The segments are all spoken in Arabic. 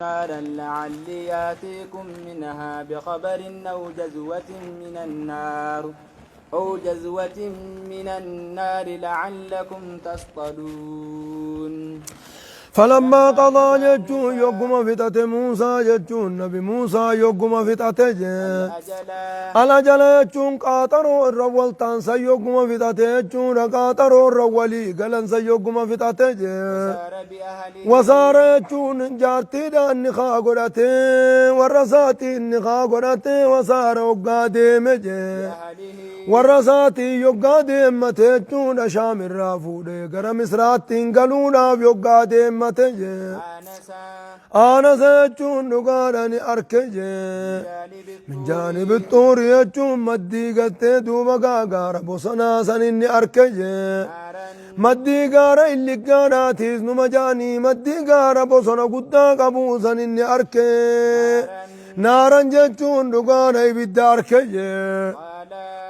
نارا لعلي آتيكم منها بخبر أو جزوة من النار لعلكم تصطلون. فلما قضى جتون يوكما فتاة موسى جتون نبي موسى يوكما فتاة الأجل جتون قاطروا الرول تانسا يوكما فتاة جتون قاطروا الرولي قلن سيوكما فتاة وصار جتون جارتي دا النخا قراتي والرساتي النخا قراتي وصار وقادي مجي والرساتي يوقادي متجتون شام الرافودي قرم إسراتين قلونا يوقادي أنا سأجون نقارني أركجي من جانب الطور يجون مدي قتي دوبا قاقارا بوسنا سنيني أركجي مدي قارا اللي قارا تيزنو مجاني مدي قارا بوسنا قدا قبو سنيني أركي نارا ججون نقارا يبدا أركجي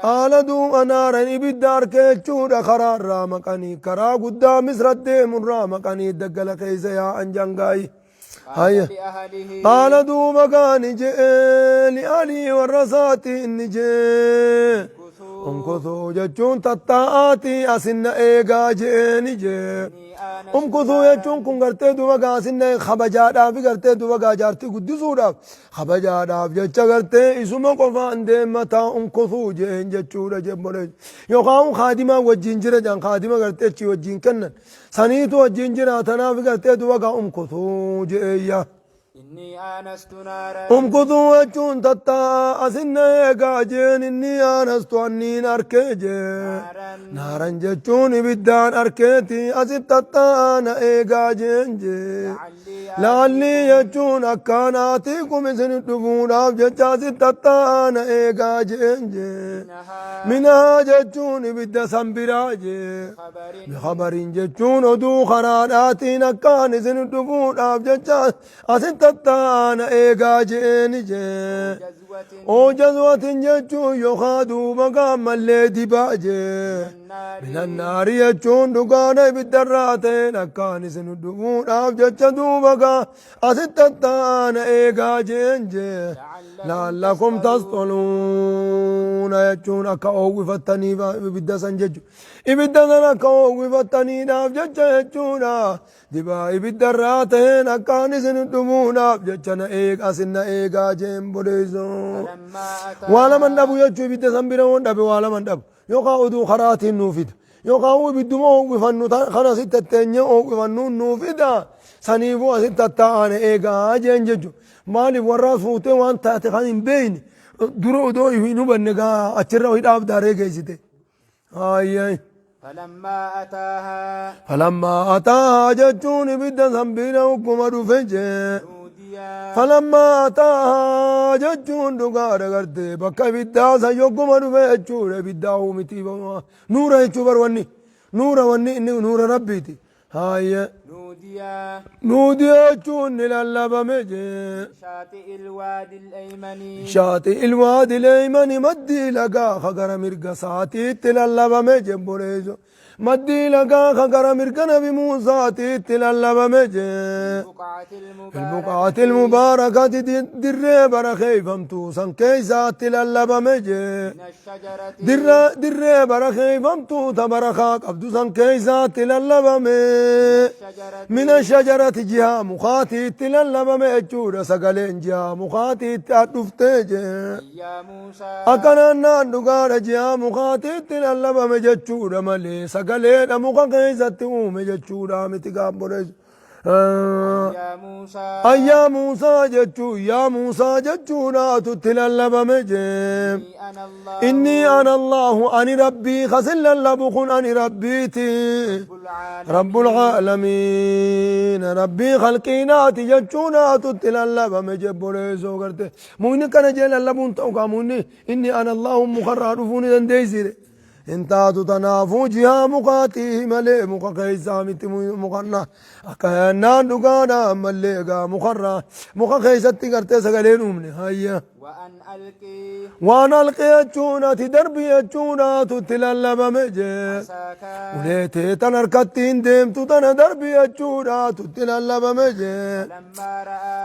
آلا دوما نارا يبدا أركجي خرار رامقاني كرا قدا مصرد من رامقاني دقل كيسا يا أنجانقاي هيا قال دوما كان جئ لأهلي والرساتي إني جئ امكثوا جتون تطاعاتي أسن إيقا جئني جئ امكثوا جتون كن قرتي دوما قاسن خبجادا في قرتي دوما قاجارتي قدسودا خبجادا في جتش قرتي اسما قفان ديمتا امكثوا جئن جتشورا جبولي يوقعون خادمة وجينجرة جان خادمة قرتي چي وجين كنن سنيتو وجينجرة تنافي قرتي دوما قا امكثوا جئيا إني آنست نارا امكثوا جتون تتا أسن إيقا جئن إني آنست أنين أركيجي نارا جتون بدان أركيتي أسن تتا أنا إيقا جئنجي لعلي جتون أكاناتيكم إسن الدفون أفجتش أسن تتا أنا إيقا جئنجي منها جتون بدا سنبراجي بخبر جتون ودو خراناتي نكان إسن الدفون أفجتش أسن تتانا إيقا جئنجي أو جزوة جتشو يخادو مقام اللي دباجي من النار يجون دقانا بالدراتين أكان سندقون أفجتش دوبقا أستتانا إيقا جئنجي لعلكم تصطلون يجون أكا أوي فتني بدسان جتشو إبدسان أكا أوي فتني أفجتش يجونا دبا بالدراتين أكان سندقون أفجتشنا إيقا سنة إيقا جئن بوليزو والا من دبو يجو بدسان برون دبو والا من دبو يوقع ودو خراتي نوفيد يوقع بدو وقفنو خنا ستة تنيا وقفنو نوفيدا سنيبو ستة تان إيجا جنججو مالي وراس فوتي وان تاتي خانين بين درو دو يفينو بنجا أشرا ويداب داري جيسيتي هاي فلما أتاها جتوني بدا سنبينا وكما رفجي فلما أتاها جتون دقار قرتي بكا بدا سيوكما رفجي بدا ومتي نورا يشوبر وني نورا وني نورا ربيتي هاي نوديا جون للالبا مجي شاطئ الوادي الأيمن مدي لقا خقر مرقا ساتي تلالبا مجي بوريزو مدي لقا خقر مرقا نبي موسى تلالبا مجي البقعة المباركة دري برخي فمتو سن كيسا تلالبا مجي دري برخي فمتو تبرخا قبدو سن كيسا تلالبا مجي من الشجرة جهة مخاتي تلالبا مجورة سقلين جهة مخاتي تأتفتي أكنا نقار جهة مخاتي تلالبا مجورة ملي سقلين مخا كيسا تقوم مجورة متقام بريز يا موسى جتشو يا موسى جتشونا تتلالبا مجيم إني أنا الله أني ربي خسل اللبخن أني ربيتي رب العالمين ربي خلقيناتي جتشونا تتلالبا مجيب بوليسو قرتي موني كان جيل اللبون توقع موني إني أنا الله مخرر فوني دنديسي انتاتو تنافو جها مقاتي ملي مقاقيسا مت مقرنا أكهنان دقانا ملي مقرنا مقاقيسا تقرتي سقلين أمني هيا وأن ألقي أجونا تدربي أجونا تتلالب مجي وليتي تنركتين ديمتو تندربي أجونا تتلالب مجي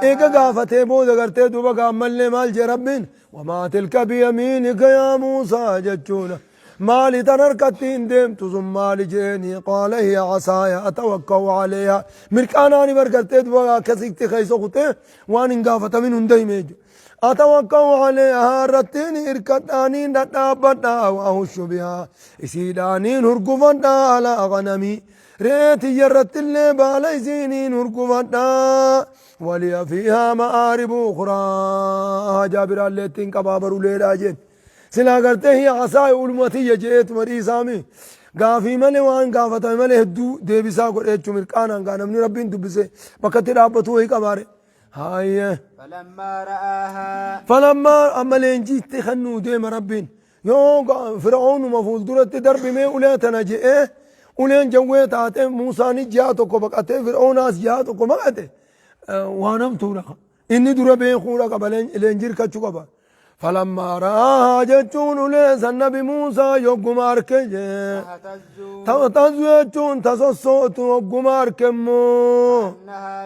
إيقا قافتي بودا قرتي دوبا قامل مال جربين وما تلك بيمينك يا موسى ججونا مالي تنركتين ديمتو ثم مالي جيني قال هي عصايا أتوكو عليها مركاناني برقرتي دوبا كسيكتي خيسو خطي وان قافت من هندي ميجو أتوكو عليها رتيني إركتاني نتابتا وأهش بها إسيداني هرقفتا على غنمي ريتي يرت اللي باليزيني هرقفتا ولي فيها مآرب أخرى جابر الليتين كبابر ليلا جين سلا قرته هي عصاي علمتي جيت مريسامي قافي ملي وان قافتا ملي هدو ديبسا قرأت مركانا قانا من ربين دبسي بكتي رابطو هي كباري هاي فلما أما لينجيت خنو ديم ربين يو فرعون مفول درت دربي مي ولا تنجي ولين جويت آتے موسى نجاتو کو بقاتے فرعون آس جاتو کو مقاتے وانم تورا إني درا بين خورا قبلين لينجير كچو قبا فلما رآها جتون ليس النبي موسى يوقم أركجي تغتزو جتون تصصوت يوقم أركمو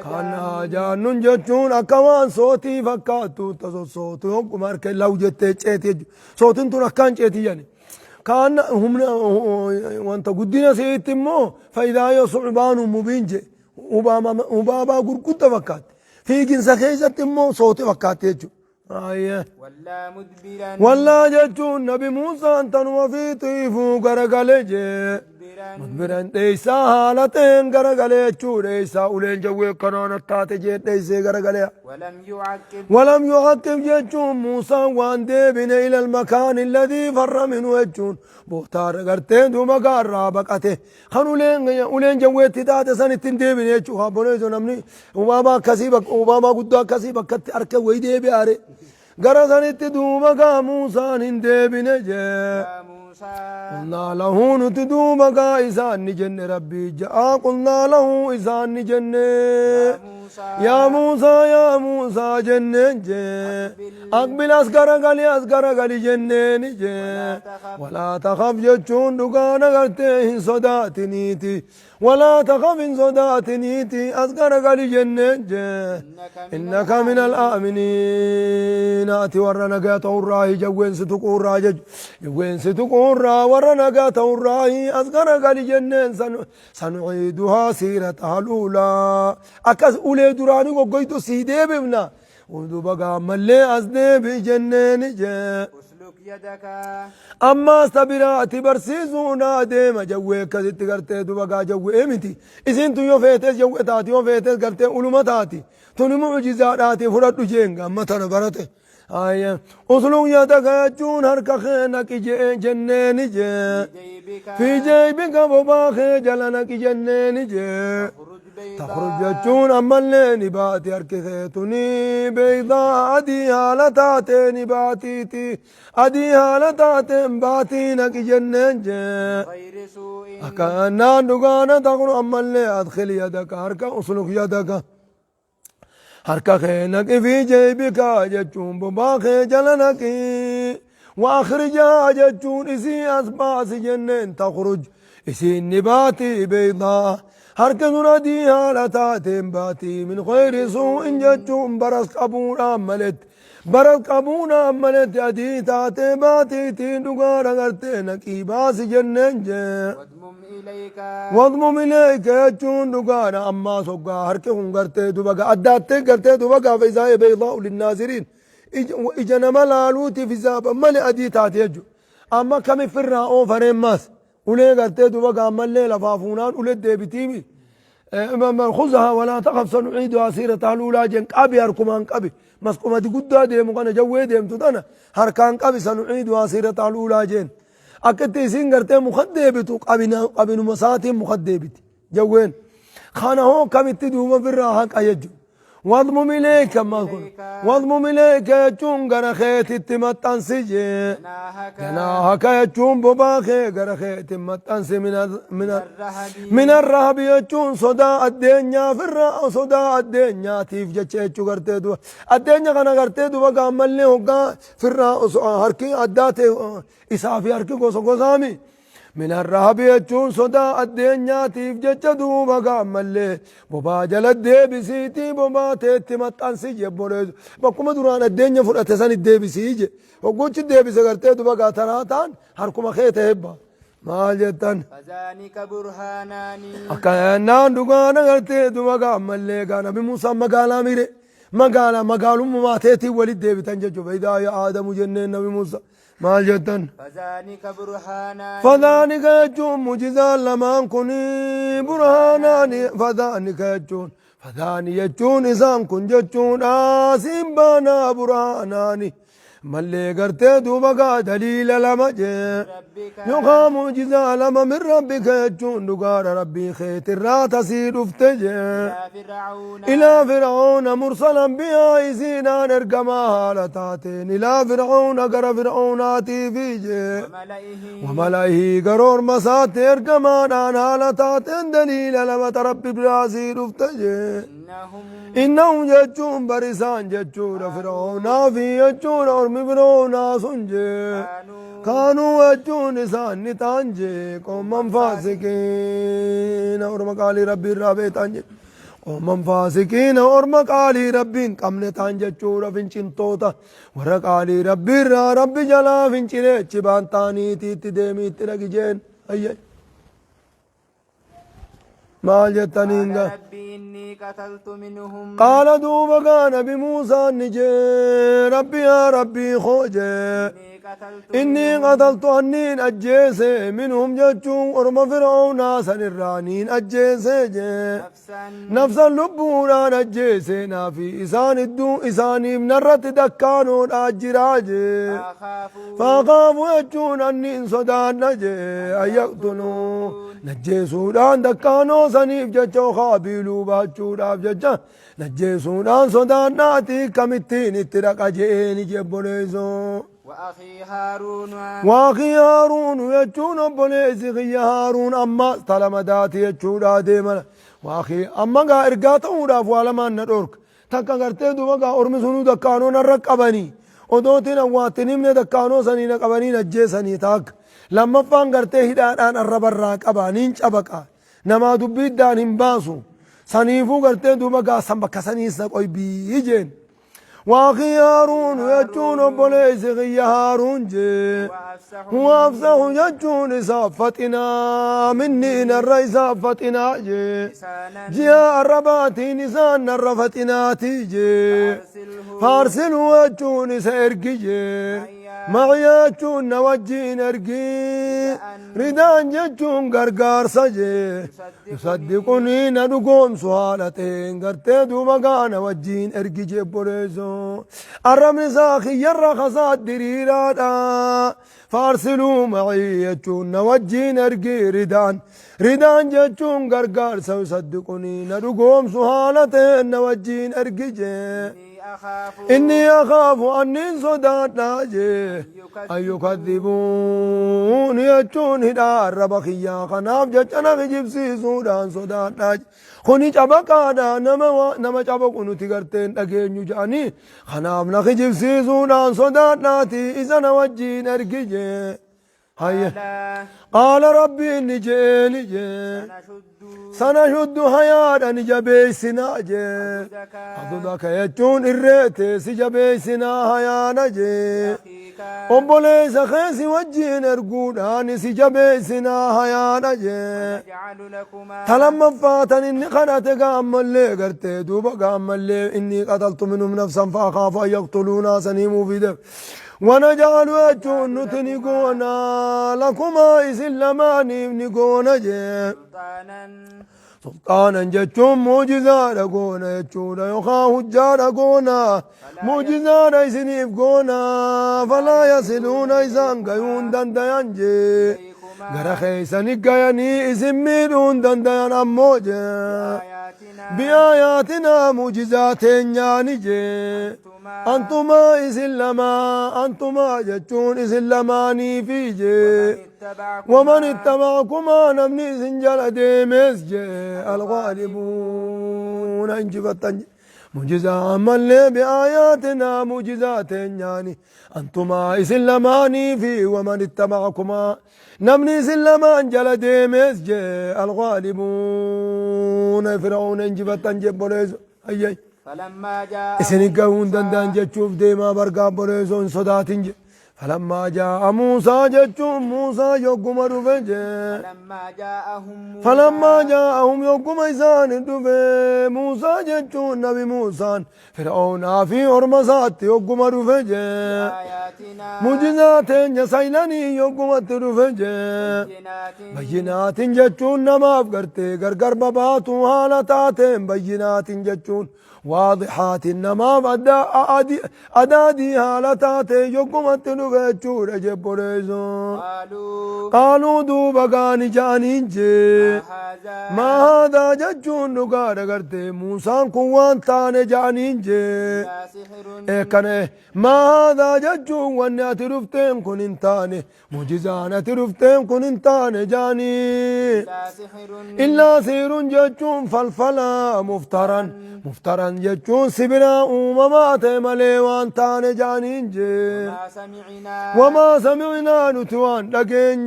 كان جانون جتون أكوان صوتي فكاتو تصصوت يوقم أركج لو جتة جتة صوتين تون أكان جتة يعني كان هم وانت قدنا سيتمو فإذا يصعبان مبينج وبابا قرقود فكات في جنس خيزة تمو صوتي فكات يجو ولا جتون نبي موسى أنت وفي طيفو غرغلجي مدبرا ديسا حالتين غرغلجو ديسا أولين جوه كنانة تاتجي ديسي غرغليا ولم يعقب جتون موسى وان ديبن إلى المكان الذي فر منه جتون بوختار غرتين دو مكان رابقته خانو أولين جوه تتات سنتين ديبن يجو خابونه جو نمني وبابا كسيبك وبابا قدوا كسيبك كت أركا ويدي بياري غرزانيت دوبا موسى هندي بنجي قلنا له نتدوبا إسان نجن ربي جاء قلنا له إسان نجن يا موسى جنن جي أقبل أسكر غلي جنن جي ولا تخف جتشون دقان غرتين صداتنيتي ولا تخف إن صداتنيتي أسكر غلي جنن جي إنك من الآمنين أتي ورنا قاته الراهي جوين ستقور راجج جوين ستقور را ورنا قاته الراهي أسكر غلي جنن سنعيدها سيرتها الأولى أكس أولي دراني وقيتو سيدي بمنا ودو بقى ملي أسدي بجنن جي أما استبرات برسيسونا ديما جوه كزت کرتے دو بقى جوه امتي اسين تو يو فيتس جوه تاتي يو فيتس کرتے علومة تاتي توني معجزات آتي فرد جينگا أما تنبرته آية أسلوك يدك جون هرك خينك جنن جي في جيبك وباخي جلنك جنن جي تخرج جون أمالي باتي أركثيتني بيضاء أدي هالتاتي باتيتي أدي هالتاتي باتينك جنن جي أكانا دقانا تقول أمالي أدخل يدك هركا أسلك يدك هركا خينك في جيبك جون بباخي جلنك وأخرج جون إسي أسباس جنن تخرج إسي نباتي بيضاء هركزنا دي هالتاتين باتي من غير سوء جتشون برس قبون عملت برس قبون عملت أدي تاتي باتي تين دقار غرتين كي باس جنن جي واضمم إليك جتشون دقار أما سوقا هركهم غرتي دبقا أداتي غرتي دبقا فإذا بيضاء للناظرين إجنا ملالوتي في زابا ملي أدي تاتي يجو أما كم فرنا فرين ماس وليه قرتي دوبا أما الليلة فافونان وليه ديبتيمي خذها ولا تخف سنعيدها سيرتها الأولى جن قبي هركمان قبي مسكومة قدا ديمو كان جوه ديم تدانا هركان قبي سنعيدها سيرتها الأولى جن أكتي سين قرتي مخدبتو قبي نمساتي مخدبتي جوين خانا هو كم اتدوما في الراحة أيجو واضمم إليك واضمم إليك يجون غرخيت التمتان سجي جناحك يجون بباخي غرخيت التمتان سي من الرهب يجون صدا الدنيا في الرأى صدا الدنيا تيف جتشو غرتي دو الدنيا غنا غرتي دو بقى عمل له في الرأى هركي أداتي إسافي هركي غوسامي من الرهب يجون صدا الدنيا تيف جتشو بقى عمل له بابا جلد ديبسيتي بابا تيتي متانسي جبوريز بكم دوران الدنيا فرقت سن ديبسيجي وقوش ديبسي غرتي دو بقى تراتان هركم خيت هبا ما جتن فذلك برهانان أكان دوغانا غرتي دو بقى عمل له كان بموسى مقالا ميري مقالو ما تيتي ولد ديبتان ججو بيدا يا آدم جنين نبي موسى ما جتن فذلك يجون مجزا لمن كوني برهانان فذلك يجون فذاني يجون إسان كن جتون آسين بانا برهاناني ملي قرتي دوبقا دليل لما جي يقام مجزا لما من ربك يجون دقار ربي خيت الرات سير افتجي إلى فرعون مرسلا بها إزينا نرقما هالتاتين إلى فرعون قر فرعوناتي فيجي وملئه قرور مسات ارقما نان هالتاتين دليل لما تربي بها سير افتجي إنهم جتون برسان جتون فرعون في جتون أرمي فرعون سنجي كانوا جتون إسان نتانجي قوما فاسقين أرمى قالي ربي الرابي تانجي قوما فاسقين أرمى قالي ربي كم نتانجي جتون فنشين توتا ورق قالي ربي ربي جلا فنشين چبان تاني تيتي ديمي تلقي جين أي ما جتنين ربي إني قتلت منهم قال دوبا نبي موسى نجي ربي يا ربي خوجي إني قتلت أنين أجيسي منهم جتشون أرم فرعون سنرانين أجيسي نفسا لبوران أجيسي نافي إسان الدو إساني من الرت دكانون أجراجي فأخافوا يجون أنين صدان نجي أن يقتلوا نجيسودان دكانو سنيف جتشو خابيلو باتشو راف جتشا نجيسودان صدان ناتي كمتين اترق أجيني جبوليزو وأخي هارون يجون بوليزي غي هارون أما تلمداتي يجون ديما وأخي أما غا إرقاته راف والما ندورك تكا غرتي دوبا أرمسونو دكانو نرق أبني ودوتين أواتني من دكانو سنين أبني نجيسني تاك لما فان غرتي هدان الرب الراك أبانين شبكا نما دبيد دان هنباسو سنيفو غرتي دوبا سنبكا سنيسا قوي بيجين واخي هارون يجون بوليس غي هارون جي وافسح يجون صافتنا مني نرى صافتنا جي جيا الرباتي نسان الرفتنا تيجي فارسل يجون سيرقي جي معياتون نوجين ارقي ردان جتون غرغار سجي يصدقوني ندقوم سوالتين غرتي دوبا نوجين ارقي جبوريزو الرمي ساخي يرخصات دريراتا فارسلوا معي يجون نوجين ارقي ردان جتون غرغار سيصدقوني ندقوم سوالتين نوجين ارقي جي إني أخاف أني صدات ناجي أن يكذبون يجون هدار ربخيا خناف جتنا في جبسي سودان صدات ناجي خوني جبكانا نما جبكونو تغرتين أجين يجاني خناف نخي جبسي سودان صدات ناتي إذا نوجين أرقجي هيا قال ربي نجي سنشد حياة نجبيسنا جي أدودك يجون الرئيت سجبيسنا حياة نجي أمبوليس خيسي وجين ارقودان سجبيسنا حياة نجي تلما فاتن إني خنات قام اللي قرتي دوبا قام اللي إني قتلت منهم نفسا فأخاف أن يقتلونا سنيمو في دف ونجعل يجون نتنقونا لكما إسلاماني نقونا جي سلطانا جتشون موجزا رقونا يجون يخا هجا رقونا موجزا ريسنيف قونا فلا يصلون إسان قيون دنديان جي غرخي سنقياني اسميرون دنديان أموجي بآياتنا معجزات نيانجي أنتما إسلما أنتما جتون إسلماني فيجي ومن اتبعكما نمني سنجل ديمس جي الغالبون انجبتن معجزة عمل بآياتنا معجزات يعني أنتما إسلماني في ومن اتبعكما نمني سلمان جل ديمس جي الغالبون فرعون انجبتن جبوليز أي فلما جاء إسنقون دندان جتشوف ديما برقاب بوليزون صداتين جي فلما جاء موسى جتشوف موسى يقوم رفجي فلما جاءهم يقوم إسان رفجي موسى جتشوف نبي موسى فرعون في أرمسات يقوم رفجي معجزات يسيلني يقوم رفجي بينات جتشوف نماف قرتي قرقر بباتو حالتاتين بينات جتشوف واضحات النمام أدادي هالتات يقومت نغيتشور أجب ريزون قالوا دوبا قاني جانين جي ما هذا ججون نقار قرتي موسى قوان تاني جانين جي إيكاني ما هذا ججون واني أترفتين كن انتاني معجزان أترفتين كن انتاني جاني إلا سير ججون فالفلا مفترا جتشون سبنا وممات مليوان تان جانين جي وما سمعنا نتوان لكن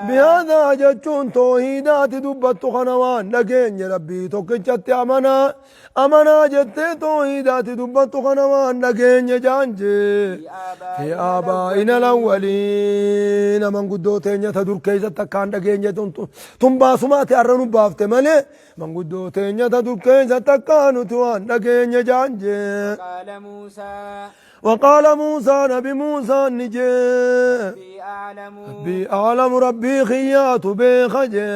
بهذا جتشون توحيدات دبت خنوان لكن ربي توكجت أمنا جت توحيدات دبت خنوان لكن جانجي في آبائنا الأولين من قدوتين يتدر كيزة تكان لكن تنباسمات أرنو بافت ملي من قدوتين يتدر كيزة تكان توان لكن جانجي وقال موسى نبي موسى نجي ربي أعلم ربي خيات بخجي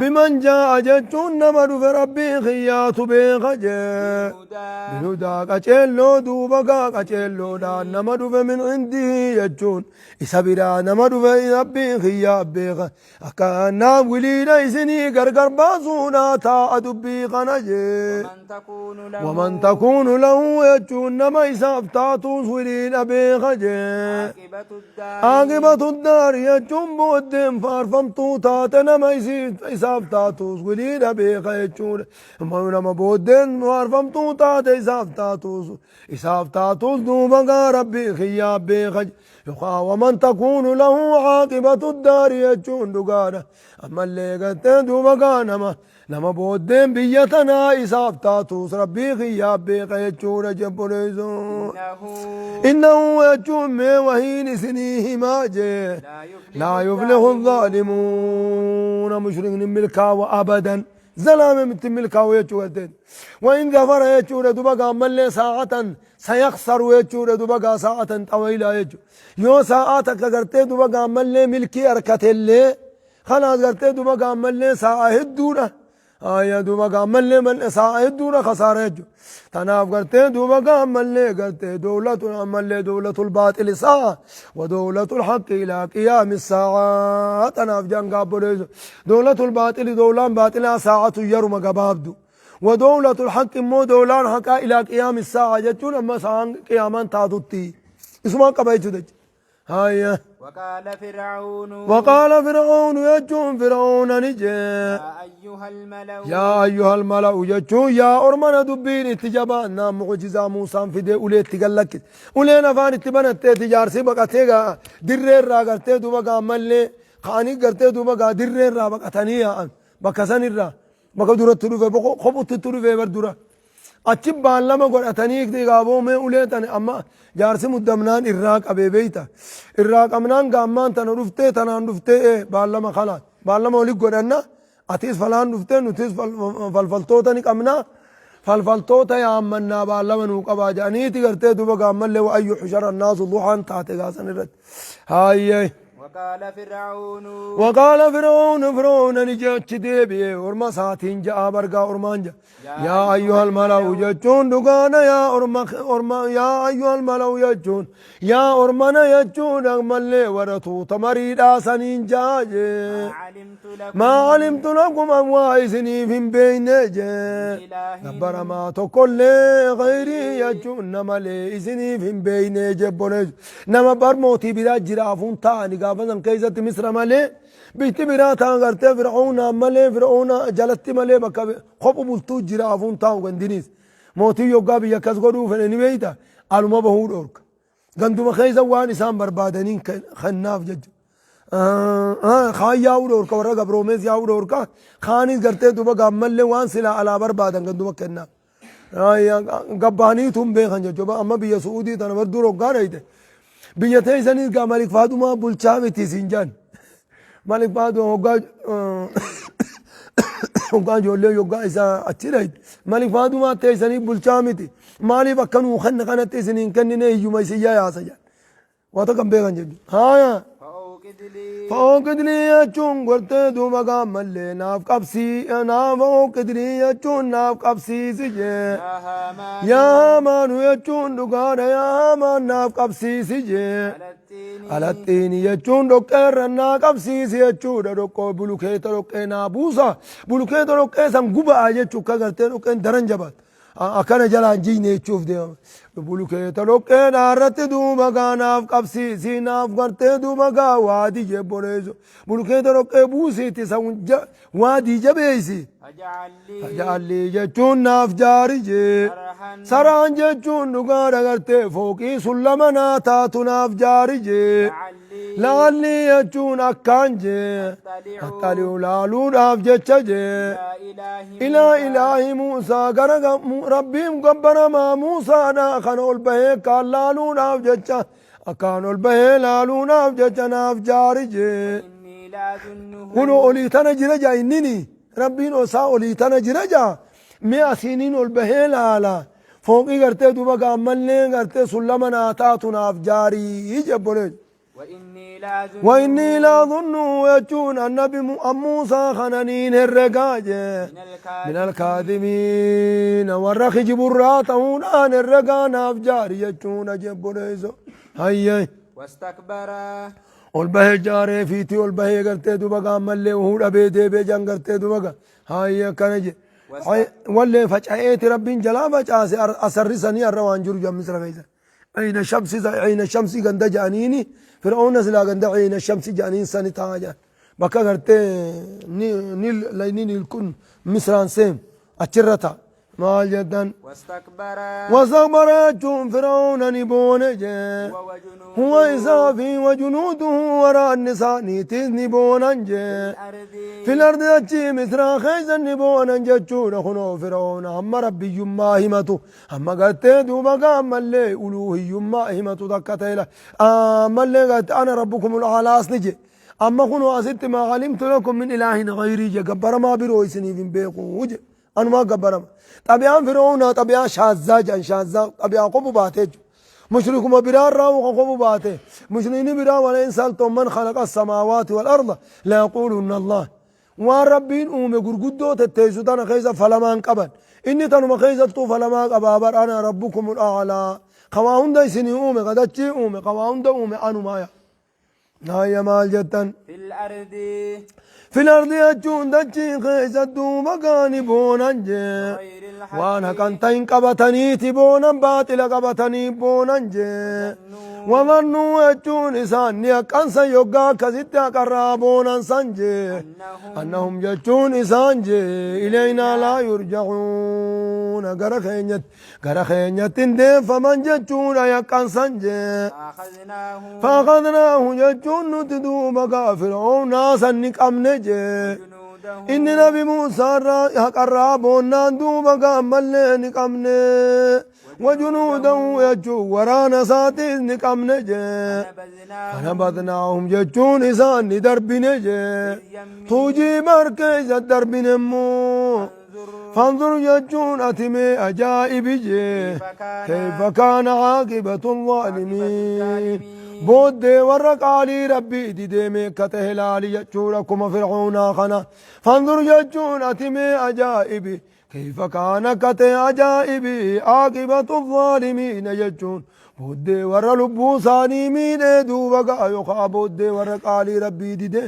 بمن جاء جتون نمر في ربي خيات بخجي بنودا قچلو دوبا قچلو دان نمر من عندي جتون إسابيرا نمر في ربي خيات بخ أكانا ولينا إسني غرغر بازونا تا أدبي خنجي ومن تكون له جتون نما إساب تاتوس ولينا بخجي عاقبة الدار يجون بودهم فارفمتو تاتنا ما يصير إساف تاتوس ولينا بيخا يجون ما بودهم فارفمتو تات إساف تاتوس دوبا ربي خياب بيخا يخا ومن تكون له عاقبة الدار يجون دقانا أما اللي قلتين دوبا نما بودهم بيتنا إساف تاتوس ربي خياب بيخا يجون جبوليزون إنه يجون مي وهين سنيه ماجي لا يفلح الظالمون مشركين ملكا وأبدا زلام مت ملكا ويجوهدين وإن ظفر يجوه دبقى ملي ساعة سيخسر يجوه دبقى ساعة طويلة يجو يو ساعتك قرتي دبقى ملي ملكي أركت اللي خلاص قرتي دبقى ملي ساعة هدورة آية دوبا ملي من ساعد دورة خسارة يجو تناف قرتي دوبا ملي قرتي دولة الباطل ساعة ودولة الحق إلى قيام الساعة تناف جان قابل دولة الباطل دولة باطلة ساعة يرم قبابدو ودولة الحق مو دولة حق إلى قيام الساعة جتون أما ساعة قيامان تادوتي اسمها قبايتو دج هاي وقال فرعون يجون فرعون نجي يا أيها الملأ يجون يا أرمنا دبين اتجابنا معجزة موسى في دي أولي تقلك أولي نفان اتبنت تجارسي بقى تيغا درير را قرتي دوبا ملي خاني قرتي دوبا درير را بقى تنيا بقى سنر را بقى دورة تروفي بقى خبط تروفي بردورة أجيب بالما قول أتنيك دي قابو من أوليتني أما جارسي مدمنان إراق أبي بيتا إراق أمنان قامان تنرفته تنرفته بالما خلاص بالما ولي قول أنا أتيس فلان رفته نتيس فالفلتوتا نك أمنا فالفلتوتا يا أمنا بالما نوقبا جانيتي قرتي دوبا قامان لو أيو حشر الناس اللوحان تاتي قاسن الرد هاي وقال فرعون نجاش ديبي ورما ساتين جاء برقا ورمان جا يا أيها الملأ يجون دقانا يا أيها الملأ يجون يا أرمنا يجون أغمال لي ورطو تمريد آسانين جاجي لكم ما علمت لكم أموائسني في بين إله نبر ما تقول غيري يجون نما ليسني في بين جبونج نما برموتي بلا جرافون تاني قابل كيزة مصر مالي بيتي بلا تانغرت فرعون مالي فرعون جلت مالي بكا خب بلتو جرافون تاو غندينيس موتي يوغا بيا كسغدو فني بيتا علما بهود اورك غندوما خيزة وان إسان بربادنين خناف جج خان ياود اورك ورا غبروميز ياود اورك خاني غرتي دوبا غامل وان سلا على بربادن غندوما كنا غباني توم بي خنجو جوبا اما بيا سعودي تن بردو روغا ريده بيا تيسني غا مالك فاطمه بولچاوتي سينجان مالك فاطمه هوغا هوغا جولي يوغا إسا أتشريد مالك فاطمه تيسني بولچامتي مالي بكنو خن خنت تيسني كنني يوم يسيا يا سجان واتكم بي خنجو ها فوقد لي يجون قلت دوما قامل لي ناف قبسي انا فوقد لي يجون ناف قبسي سجي يا مان يجون دقار يا مان ناف قبسي سجي على التين يجون دقار نا قبسي سيجون دقو بلوكيت دقو نابوسا بلوكيت دقو سنقوبا يجون كغرت دقو درن جبات أكان جلان جيني تشوف ديهم بلوكيت دقو نارت دوما قاناف قبسي سيناف قرت دوما وادي جبوريزو بلوكيت دقو بوسي تساون وادي جبيسي أجعل لي جتون ناف جاري جي سران جتون نقار غرتي فوقي سلمنا تاتو ناف جاري جي لعلي يجون أكان جي أطلع لالو ناف جتش جي إلى إله موسى غرق ربي مقبر ما موسى ناخنو البهي قال لالو ناف جتش أكانو البهي لالو ناف جتش ناف جاري جي هنو أولي تنجر جا إنني ربين وسا أولي تنجر جا مئة سنين البهيل على فوقي غرتي دوبا قاملني غرتي سلمنا تاتو ناف جاري يجبرج وإني لا ظن يجون النبي موسى خنانين الرقاج من الكاذبين والرخ جبراتون آن الرقا ناف جاري يجون جبرج هيا واستكبرا والبه جاري فيتي والبه غرتي دوبا قامل لي وهو ابي دي بي جان غرتي دوبا هاي كنج واللي فجأت ربين جلا فجأس اسرسني الروان جور جم مصر فيزا عين الشمس عين الشمس غند جانيني فرعون سلا غند عين الشمس جانين سني تاجا بكا غرتي نيل لينين الكون مصران سيم اچرتا مال جدن واستكبر جون فرعون نبون هو إسافي وجنوده وراء النساء نيتيز نبون في الأرض أجي مصر خيزا نبون جتشون خنو فرعون هم ربي يما همتو هم قتي دوبا قام اللي ألوهي يما همتو دكتيلا أما اللي قلت أنا ربكم الأعلى أصنجي أما خنو أسدت ما علمت لكم من إله غيري جبر ما برويسني في بيقو وجه أنا ما قبر طبيعا فرعون طبيعا شاذا شاذا طبيعا قبو باتج مشرك ما برار راو قبو باته مشركين برا ولا إنسان من خلق السماوات والأرض لا يقولون الله وربين أم غرغدو تتيسودان خيزا فلما انقبل إني تنم خيزا تو فلما قبابر أنا ربكم الأعلى قواهن دا سني أم قدتشي أم قواهن دا أم أنو مايا هاي مال جتن في الأرض يجون دجي خيزا دوما قاني بونانجي وانا كنتين قبتني تبونا باطل قبتني بونانجي وظنوا يجون إسان يكنسا يوغا كزيتا قرابونا سانجي أنهم يجون إسانجي إلينا لا يرجعون غرخينيت دي فمن يجون يكنسانجي فأخذناه يجون ندوما فرعون ناسا نكامنجي إن نبي موسى قرابونا دوبا قامل نكامني وجنوده يجو ورانا ساتيز نكامني فنبذناهم يجون إسان دربني توجي مركز دربني مو فانظر يجون أتمي أجائب كيف كان عاقبة الظالمين بود ورق علي ربي دي ميكة هلالي يجوركم فرعون خنا فانظر يجون أتمي أجائب كيف كان كت عجائب عاقبة الظالمين يجون بودي ورا لبو ثاني مين دوبا يوخا بودي ورا قالي ربي ديدي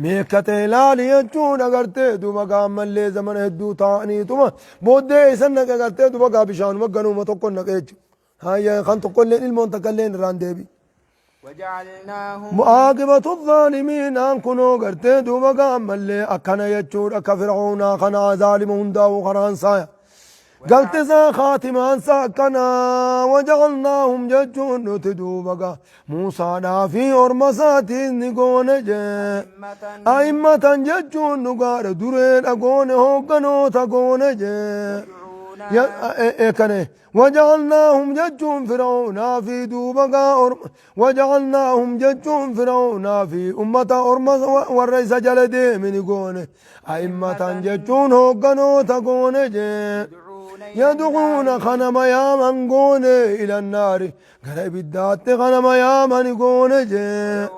ميكته لالي يجون اگرته دوبا ملي زمن هدو تاني توما بودي سنك اگرته دوبا بشان مگنو متوكن نكيج هاي خان تقول المنتقلين راندبي وجعلناهم عاقبة الظالمين أن كنوا قرتي دوبا ملي أكنا يجور أكا فرعون خنا ظالم هنداو خران سايا قلت ذا خاتمان ساكنا وجعلناهم ججون نتدوبا موسى نافي أرمساتي نقون جي أئمة ججون نقار دورين أقون هوقنو تقون جي يا وجعلناهم ججون فرعون في دوبا وجعلناهم ججون فرعون في أمة أرمس والرئيس جلدي من يقون أئمة ججون هوقنو تقون جي يدعون خنم يا من قون إلى النار قريب الدات خنم يا من قون جي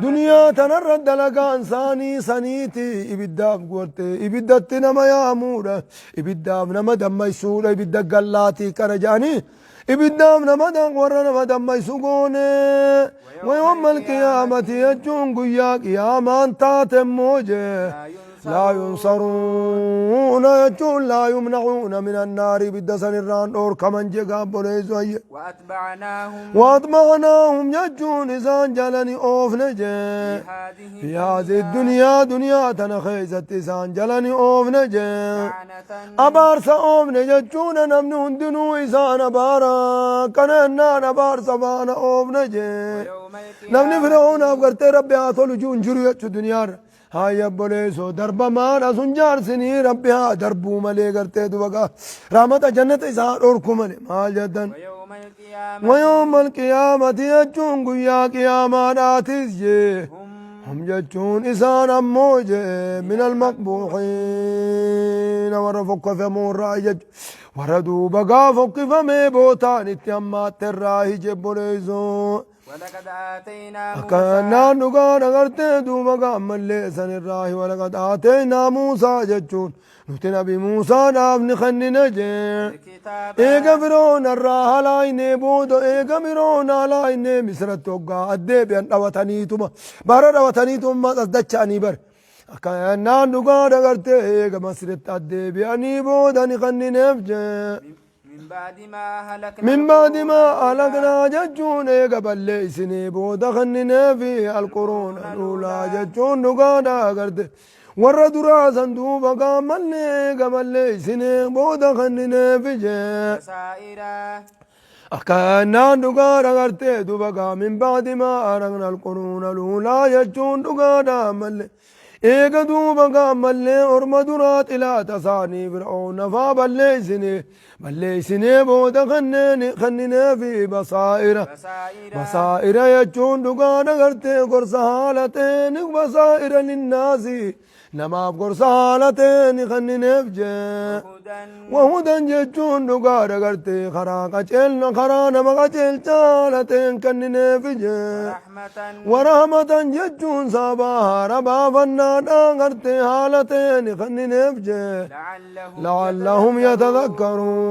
دنيا تنرد لقان ثاني سنيتي إبداف قوتي إبدات نما يا مورا إبداف نما دم يسورا إبداف قلاتي كرجاني إبداف نما دم ورا نما دم يسوقون ويوم القيامة يجون قياك يا من تاتم موجه لا ينصرون يجون لا يمنعون من النار بالدسن الران اور كمن جقاب بوليزوية وأطمعناهم يجون إسان جلني أوف نجي في هذه الدنيا دنيا تنخيزت إسان جلني أوف نجي أبارس أوف نججون نمنون دنو إسان أبارا كننا نبارس فانا أوف نجي نمني فرعون أفقرت ربي آثول جون جريت الدنيا هاي بوليسو درب مانا سنجار سني ربها دربو ملي کرتے دوگا رحمت جنت إسان أوركم مال جدن ويوم القيامة يجون قيا قيامان آتيز هم يجون إسان أموج من المقبوحين ورفق فمون رايج وردو بقا فق فمي بوتان اتيامات الراهي جبوليسو ولقد آتينا أكانا نقان أغرتي دوما ملي سن الراهي ولقد آتينا موسى ججون نتنا بموسى نابن خن نجي إيقا فرعون الراها لايني بودو إيقا فرعون لايني مصر التوقع الديبيان روتانيتما بارا روتانيتما تصدقاني بر أكانا نقان أغرتي إيقا مصر الديبياني بوداني خن نفجي من بعد ما أهلكنا ججون قبل ليسني بودا خننا في القرون الأولى ججون نقادا قرد ورد راسا دوبا قاملني قبل ليسني بودا خننا في جي أكانا نقادا قرد دوبا من بعد ما أهلكنا القرون الأولى ججون نقادا ملي إيقا دوبا قاملني أرمدرات إلى تساني فرعون بليسني بودا خننا في بصائر يجون دقانا قرتي قرص حالتين بصائر للناس نما قرص حالتين خننا في وهدى يجون دقانا قرتي خراقا چلنا خرانا مقا چل چالتين خننا في ورحمة يجون ساباها ربا فنانا قرتي حالتين خننا في لعلهم يتذكرون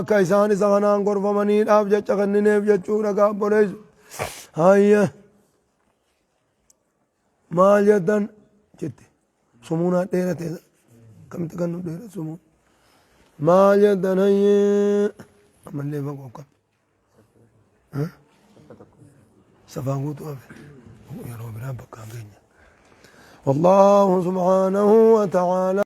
كيسان سغنان قرف منين أبجد خنني بجد بوليس هاي ما جدن جدي سمونا ديرة تيزا كم تكنو ديرة سمون ما جدن هاي أمن لي فقو كم سفاقوت وافي يا رب ربك والله سبحانه وتعالى